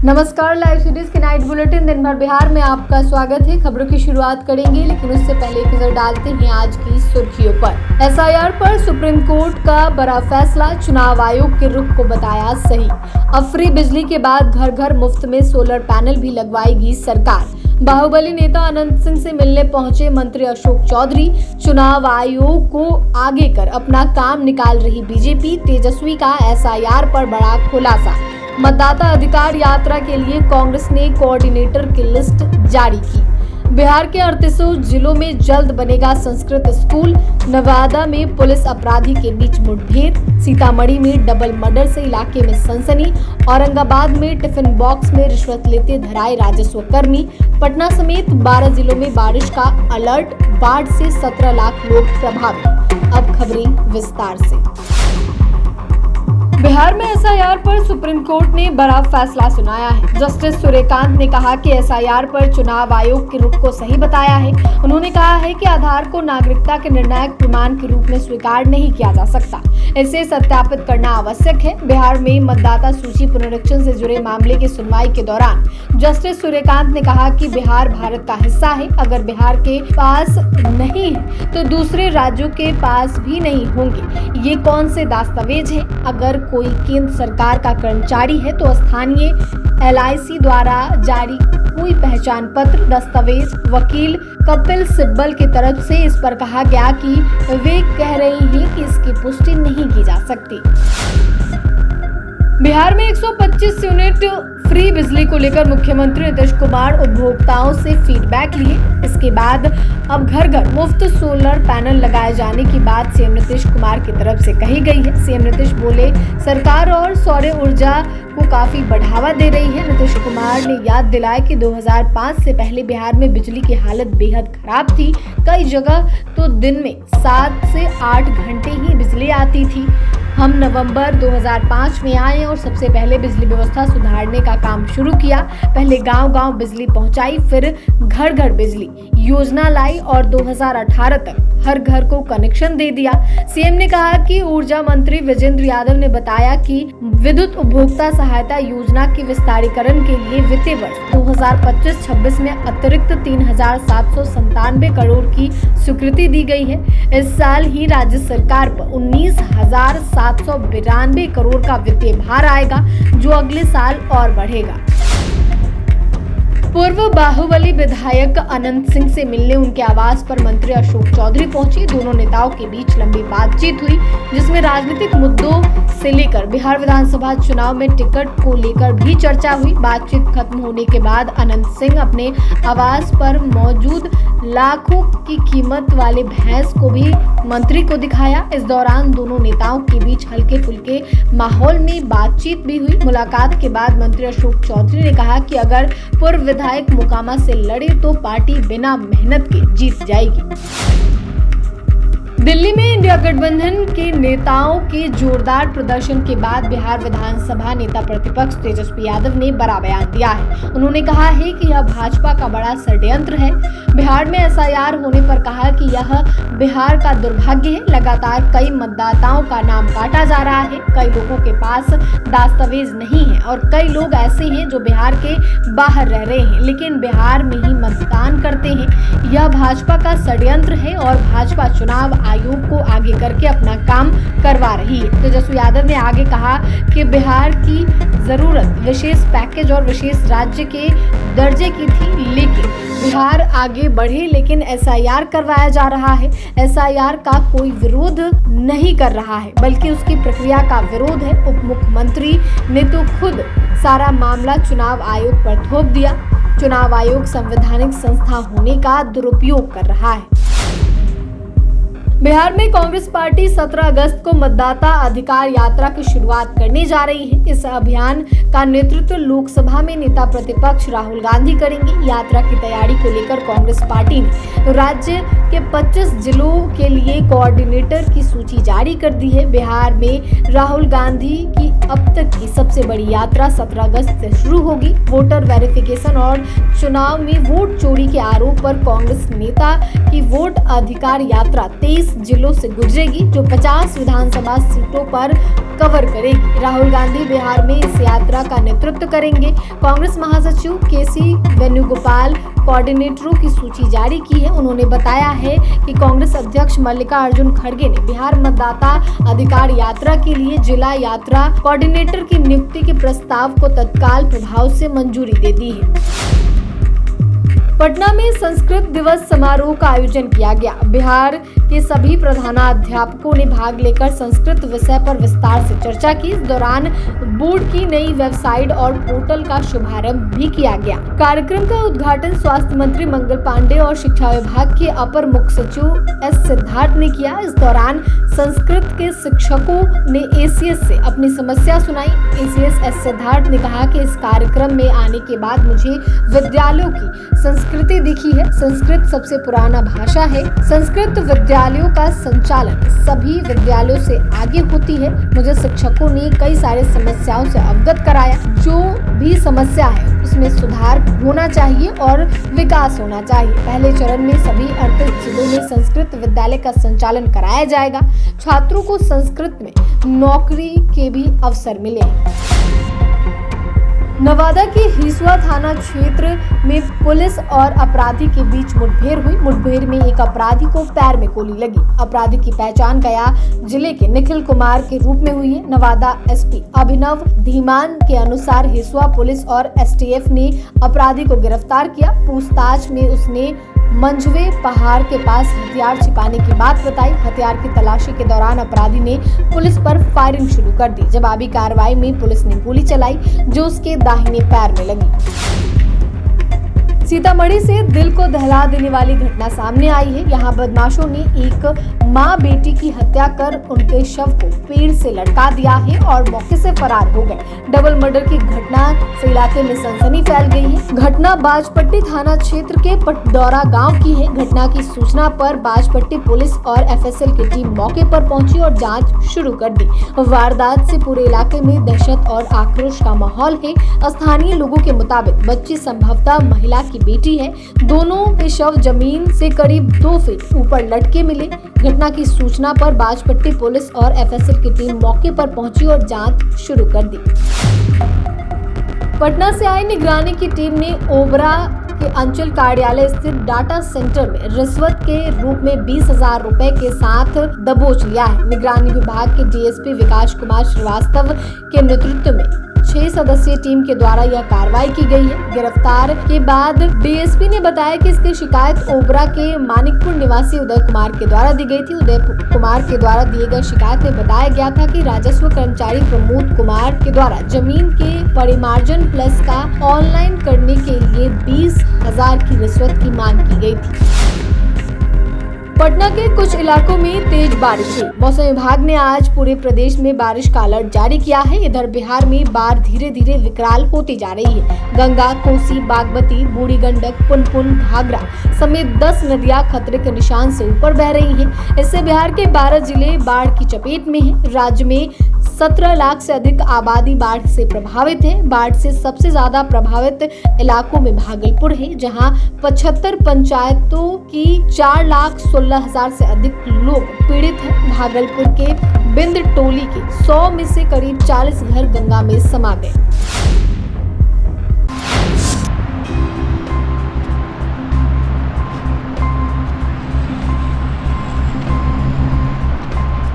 नमस्कार, live series के night bulletin दिन भर बिहार में आपका स्वागत है। खबरों की शुरुआत करेंगे, लेकिन उससे पहले एक नजर डालते हैं आज की सुर्खियों पर। एसआईआर पर सुप्रीम कोर्ट का बड़ा फैसला, चुनाव आयोग के रुख को बताया सही। अब फ्री बिजली के बाद घर घर मुफ्त में सोलर पैनल भी लगवाएगी सरकार। बाहुबली नेता अनंत सिंह से मिलने पहुंचे मंत्री अशोक चौधरी। चुनाव आयोग को आगे कर अपना काम निकाल रही बीजेपी। तेजस्वी का एसआईआर पर बड़ा खुलासा। मतदाता अधिकार यात्रा के लिए कांग्रेस ने कोऑर्डिनेटर की लिस्ट जारी की। बिहार के 38 जिलों में जल्द बनेगा संस्कृत स्कूल। नवादा में पुलिस अपराधी के बीच मुठभेड़। सीतामढ़ी में डबल मर्डर से इलाके में सनसनी। औरंगाबाद में टिफिन बॉक्स में रिश्वत लेते धराए राजस्व कर्मी। पटना समेत 12 जिलों में बारिश का अलर्ट। बाढ़ से 17 लाख लोग प्रभावित। अब खबरें विस्तार से। बिहार में एसआईआर पर सुप्रीम कोर्ट ने बड़ा फैसला सुनाया है। जस्टिस सूर्यकांत ने कहा कि एसआईआर पर चुनाव आयोग के रुख को सही बताया है। उन्होंने कहा है कि आधार को नागरिकता के निर्णायक प्रमाण के रूप में स्वीकार नहीं किया जा सकता, इसे सत्यापित करना आवश्यक है। बिहार में मतदाता सूची पुनरीक्षण से जुड़े मामले की सुनवाई के दौरान जस्टिस सूर्यकांत ने कहा कि बिहार भारत का हिस्सा है। अगर बिहार के पास नहीं है तो दूसरे राज्यों के पास भी नहीं होंगे। ये कौन से दस्तावेज है? अगर कोई केंद्र सरकार का कर्मचारी है तो स्थानीय LIC द्वारा जारी कोई पहचान पत्र, दस्तावेज। वकील कपिल सिब्बल की तरफ से इस पर कहा गया कि वे कह रहे हैं कि इसकी पुष्टि नहीं की जा सकती। बिहार में 125 यूनिट फ्री बिजली को लेकर मुख्यमंत्री नीतीश कुमार उपभोक्ताओं से फीडबैक लिए। इसके बाद अब घर घर मुफ्त सोलर पैनल लगाए जाने की बात सीएम नीतीश कुमार की तरफ से कही गई है। सीएम नीतीश बोले, सरकार और सौर ऊर्जा को काफी बढ़ावा दे रही है। नीतीश कुमार ने याद दिलाया कि 2005 से पहले बिहार में बिजली की हालत बेहद खराब थी। कई जगह तो दिन में 7 से 8 घंटे ही बिजली आती थी। हम नवंबर 2005 में आए और सबसे पहले बिजली व्यवस्था सुधारने का काम शुरू किया। पहले गांव-गांव बिजली पहुंचाई, फिर घर घर बिजली योजना लाई और 2018 तक हर घर को कनेक्शन दे दिया। सीएम ने कहा कि ऊर्जा मंत्री विजेंद्र यादव ने बताया कि विद्युत उपभोक्ता सहायता योजना के विस्तारीकरण के लिए वित्तीय वर्ष 2025-26 में अतिरिक्त 3,797 करोड़ की स्वीकृति दी गई है। इस साल ही राज्य सरकार पर 19,792 करोड़ का वित्तीय भार आएगा, जो अगले साल और बढ़ेगा। पूर्व बाहुबली विधायक अनंत सिंह से मिलने उनके आवास पर मंत्री अशोक चौधरी पहुंचे। दोनों नेताओं के बीच लंबी बातचीत हुई, जिसमें राजनीतिक मुद्दों से लेकर बिहार विधानसभा चुनाव में टिकट को लेकर भी चर्चा हुई। बातचीत खत्म होने के बाद अनंत सिंह अपने आवास पर मौजूद लाखों की कीमत वाले भैंस को भी मंत्री को दिखाया। इस दौरान दोनों नेताओं के बीच हल्के फुल्के माहौल में बातचीत भी हुई। मुलाकात के बाद मंत्री अशोक चौधरी ने कहा कि अगर पूर्व विधायक मोकामा से लड़े तो पार्टी बिना मेहनत के जीत जाएगी। दिल्ली में इंडिया गठबंधन के नेताओं के जोरदार प्रदर्शन के बाद बिहार विधानसभा नेता प्रतिपक्ष तेजस्वी यादव ने बड़ा बयान दिया है। उन्होंने कहा है कि यह भाजपा का बड़ा षड्यंत्र है। बिहार में एसआईआर होने पर कहा कि यह बिहार का दुर्भाग्य है। लगातार कई मतदाताओं का नाम काटा जा रहा है। कई लोगों के पास दस्तावेज नहीं है और कई लोग ऐसे हैं जो बिहार के बाहर रह रहे हैं लेकिन बिहार में ही मतदान करते हैं। यह भाजपा का षड्यंत्र है और भाजपा चुनाव आयोग को आगे करके अपना काम करवा रही है। तेजस्वी यादव ने आगे कहा कि बिहार की जरूरत विशेष पैकेज और विशेष राज्य के दर्जे की थी, लेकिन बिहार आगे बढ़े लेकिन एसआईआर करवाया जा रहा है। एसआईआर का कोई विरोध नहीं कर रहा है, बल्कि उसकी प्रक्रिया का विरोध है। उप मुख्यमंत्री ने तो खुद सारा मामला चुनाव आयोग पर थोप दिया। चुनाव आयोग संवैधानिक संस्था होने का दुरुपयोग कर रहा है। बिहार में कांग्रेस पार्टी 17 अगस्त को मतदाता अधिकार यात्रा की शुरुआत करने जा रही है। इस अभियान का नेतृत्व लोकसभा में नेता प्रतिपक्ष राहुल गांधी करेंगे। यात्रा की तैयारी को लेकर कांग्रेस पार्टी ने राज्य के 25 जिलों के लिए कोऑर्डिनेटर की सूची जारी कर दी है। बिहार में राहुल गांधी की अब तक की सबसे बड़ी यात्रा 17 अगस्त से शुरू होगी। वोटर वेरिफिकेशन और चुनाव में वोट चोरी के आरोप पर कांग्रेस नेता की वोट अधिकार यात्रा 23 20 जिलों से गुजरेगी, जो 50 विधानसभा सीटों पर कवर करेगी। राहुल गांधी बिहार में इस यात्रा का नेतृत्व करेंगे। कांग्रेस महासचिव केसी वेणुगोपाल कोऑर्डिनेटरों की सूची जारी की है। उन्होंने बताया है कि कांग्रेस अध्यक्ष मल्लिकार्जुन खड़गे ने बिहार मतदाता अधिकार यात्रा के लिए जिला यात्रा कोऑर्डिनेटर की नियुक्ति के प्रस्ताव को तत्काल प्रभाव से मंजूरी दे दी है। पटना में संस्कृत दिवस समारोह का आयोजन किया गया। बिहार के सभी प्रधानाध्यापकों ने भाग लेकर संस्कृत विषय पर विस्तार से चर्चा की। इस दौरान बोर्ड की नई वेबसाइट और पोर्टल का शुभारंभ भी किया गया। कार्यक्रम का उद्घाटन स्वास्थ्य मंत्री मंगल पांडे और शिक्षा विभाग के अपर मुख्य सचिव एस सिद्धार्थ ने किया। इस दौरान संस्कृत के शिक्षकों ने एसीएस से अपनी समस्या सुनाई। एसीएस एस सिद्धार्थ ने कहा कि इस कार्यक्रम में आने के बाद मुझे विद्यालयों की संस्कृति दिखी है। संस्कृत सबसे पुराना भाषा है। संस्कृत विद्यालयों का संचालन सभी विद्यालयों से आगे होती है। मुझे शिक्षकों ने कई सारे समस्याओं से अवगत कराया। जो भी समस्या है उसमें सुधार होना चाहिए और विकास होना चाहिए। पहले चरण में सभी 38 जिलों में संस्कृत विद्यालय का संचालन कराया जाएगा। छात्रों को संस्कृत में नौकरी के भी अवसर मिले। नवादा के हिसुआ थाना क्षेत्र में पुलिस और अपराधी के बीच मुठभेड़ हुई। मुठभेड़ में एक अपराधी को पैर में गोली लगी। अपराधी की पहचान गया जिले के निखिल कुमार के रूप में हुई है। नवादा एसपी अभिनव धीमान के अनुसार हिसुआ पुलिस और एसटीएफ ने अपराधी को गिरफ्तार किया। पूछताछ में उसने मंझवे पहाड़ के पास हथियार छिपाने की बात बताई। हथियार की तलाशी के दौरान अपराधी ने पुलिस पर फायरिंग शुरू कर दी। जवाबी कार्रवाई में पुलिस ने गोली चलाई जो उसके दाहिने पैर में लगी। सीतामढ़ी से दिल को दहला देने वाली घटना सामने आई है। यहाँ बदमाशों ने एक माँ बेटी की हत्या कर उनके शव को पेड़ से लटका दिया है और मौके से फरार हो गए। डबल मर्डर की घटना से इलाके में सनसनी फैल गई है। घटना बाजपट्टी थाना क्षेत्र के पटदौरा गांव की है। घटना की सूचना पर बाजपट्टी पुलिस और एफएसएल की टीम मौके पर पहुंची और जांच शुरू कर दी। वारदात से पूरे इलाके में दहशत और आक्रोश का माहौल है। स्थानीय लोगों के मुताबिक बच्ची संभवतः महिला की बेटी है। दोनों के शव जमीन से करीब 2 फीट ऊपर लटके मिले। घटना की सूचना पर बाजपट्टी पुलिस और एफएसएल की टीम मौके पर पहुंची और जांच शुरू कर दी। पटना से आई निगरानी की टीम ने ओबरा के अंचल कार्यालय स्थित डाटा सेंटर में रिश्वत के रूप में 20,000 रुपए के साथ दबोच लिया है। निगरानी विभाग के डीएसपी विकास कुमार श्रीवास्तव के नेतृत्व में 6 सदस्यीय टीम के द्वारा यह कार्रवाई की गई है। गिरफ्तार के बाद डीएसपी ने बताया कि इसकी शिकायत ओबरा के मानिकपुर निवासी उदय कुमार के द्वारा दी गई थी। उदय कुमार के द्वारा दिए गए शिकायत में बताया गया था कि राजस्व कर्मचारी प्रमोद कुमार के द्वारा जमीन के परिमार्जन प्लस का ऑनलाइन करने के लिए 20,000 की रिश्वत की मांग की गई थी। पटना के कुछ इलाकों में तेज बारिश हुई। मौसम विभाग ने आज पूरे प्रदेश में बारिश का अलर्ट जारी किया है। इधर बिहार में बाढ़ धीरे धीरे विकराल होती जा रही है। गंगा, कोसी, बागमती, बूढ़ी गंडक, पुनपुन, घाघरा समेत 10 नदियां खतरे के निशान से ऊपर बह रही हैं। इससे बिहार के 12 जिले बाढ़ की चपेट में हैं। राज्य में 17 लाख से अधिक आबादी बाढ़ से प्रभावित है। बाढ़ से सबसे ज्यादा प्रभावित इलाकों में भागलपुर है, जहां 75 पंचायतों की 4,16,000 से अधिक लोग पीड़ित हैं। भागलपुर के बिंद टोली के 100 में से करीब 40 घर गंगा में समा गए।